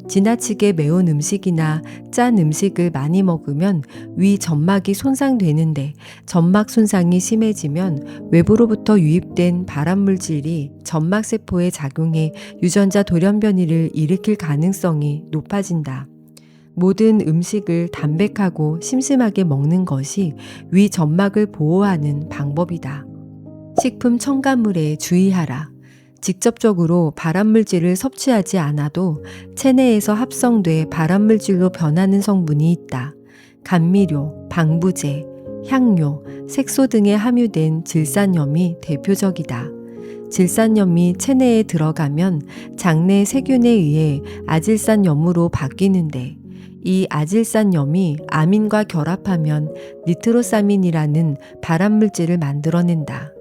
지나치게 매운 음식이나 짠 음식을 많이 먹으면 위 점막이 손상되는데 점막 손상이 심해지면 외부로부터 유입된 발암물질이 점막세포에 작용해 유전자 돌연변이를 일으킬 가능성이 높아진다. 모든 음식을 담백하고 심심하게 먹는 것이 위 점막을 보호하는 방법이다. 식품 첨가물에 주의하라. 직접적으로 발암물질을 섭취하지 않아도 체내에서 합성돼 발암물질로 변하는 성분이 있다. 감미료, 방부제, 향료, 색소 등에 함유된 질산염이 대표적이다. 질산염이 체내에 들어가면 장내 세균에 의해 아질산염으로 바뀌는데 이 아질산염이 아민과 결합하면 니트로사민이라는 발암물질을 만들어낸다.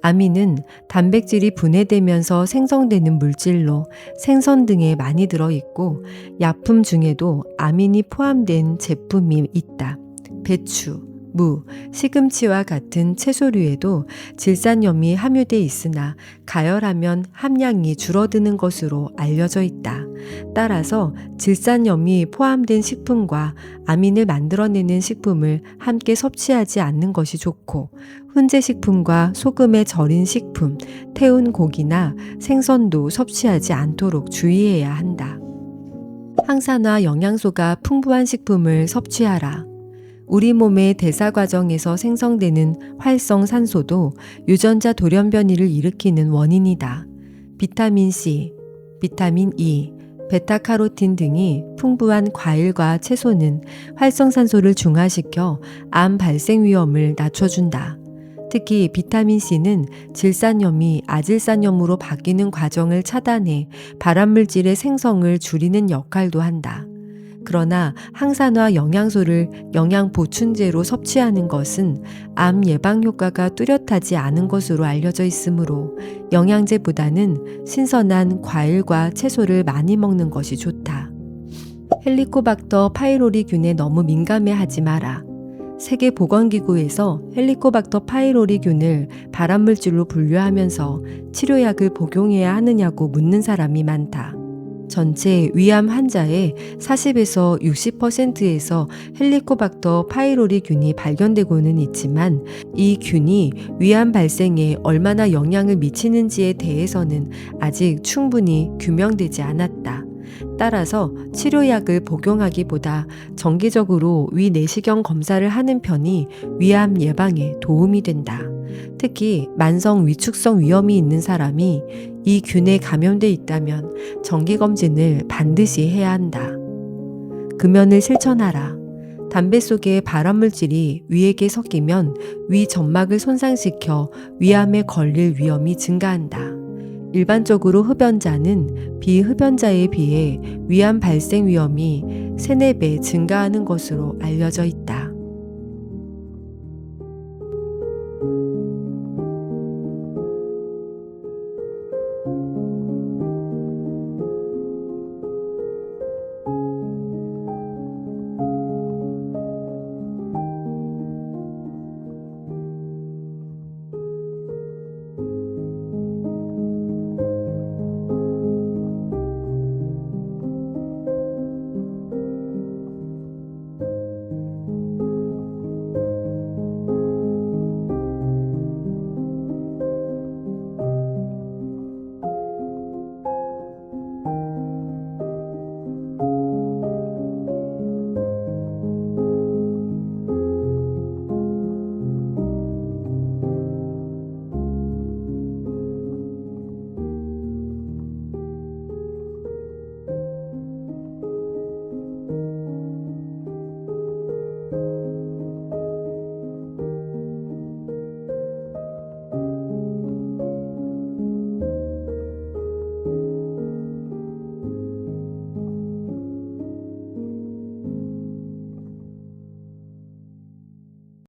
아민은 단백질이 분해되면서 생성되는 물질로 생선 등에 많이 들어있고 약품 중에도 아민이 포함된 제품이 있다. 배추, 무, 시금치와 같은 채소류에도 질산염이 함유돼 있으나 가열하면 함량이 줄어드는 것으로 알려져 있다. 따라서 질산염이 포함된 식품과 아민을 만들어내는 식품을 함께 섭취하지 않는 것이 좋고, 훈제 식품과 소금에 절인 식품, 태운 고기나 생선도 섭취하지 않도록 주의해야 한다. 항산화 영양소가 풍부한 식품을 섭취하라. 우리 몸의 대사 과정에서 생성되는 활성산소도 유전자 돌연변이를 일으키는 원인이다. 비타민 C, 비타민 E, 베타카로틴 등이 풍부한 과일과 채소는 활성산소를 중화시켜 암 발생 위험을 낮춰준다. 특히 비타민 C는 질산염이 아질산염으로 바뀌는 과정을 차단해 발암물질의 생성을 줄이는 역할도 한다. 그러나 항산화 영양소를 영양 보충제로 섭취하는 것은 암 예방 효과가 뚜렷하지 않은 것으로 알려져 있으므로 영양제보다는 신선한 과일과 채소를 많이 먹는 것이 좋다. 헬리코박터 파이로리균에 너무 민감해하지 마라. 세계보건기구에서 헬리코박터 파이로리균을 발암물질로 분류하면서 치료약을 복용해야 하느냐고 묻는 사람이 많다. 전체 위암 환자의 40에서 60%에서 헬리코박터 파이로리균이 발견되고는 있지만 이 균이 위암 발생에 얼마나 영향을 미치는지에 대해서는 아직 충분히 규명되지 않았다. 따라서 치료약을 복용하기보다 정기적으로 위내시경 검사를 하는 편이 위암 예방에 도움이 된다. 특히 만성 위축성 위염이 있는 사람이 이 균에 감염돼 있다면 정기검진을 반드시 해야 한다. 금연을 실천하라. 담배 속의 발암물질이 위액에 섞이면 위 점막을 손상시켜 위암에 걸릴 위험이 증가한다. 일반적으로 흡연자는 비흡연자에 비해 위암 발생 위험이 3~4배 증가하는 것으로 알려져 있다.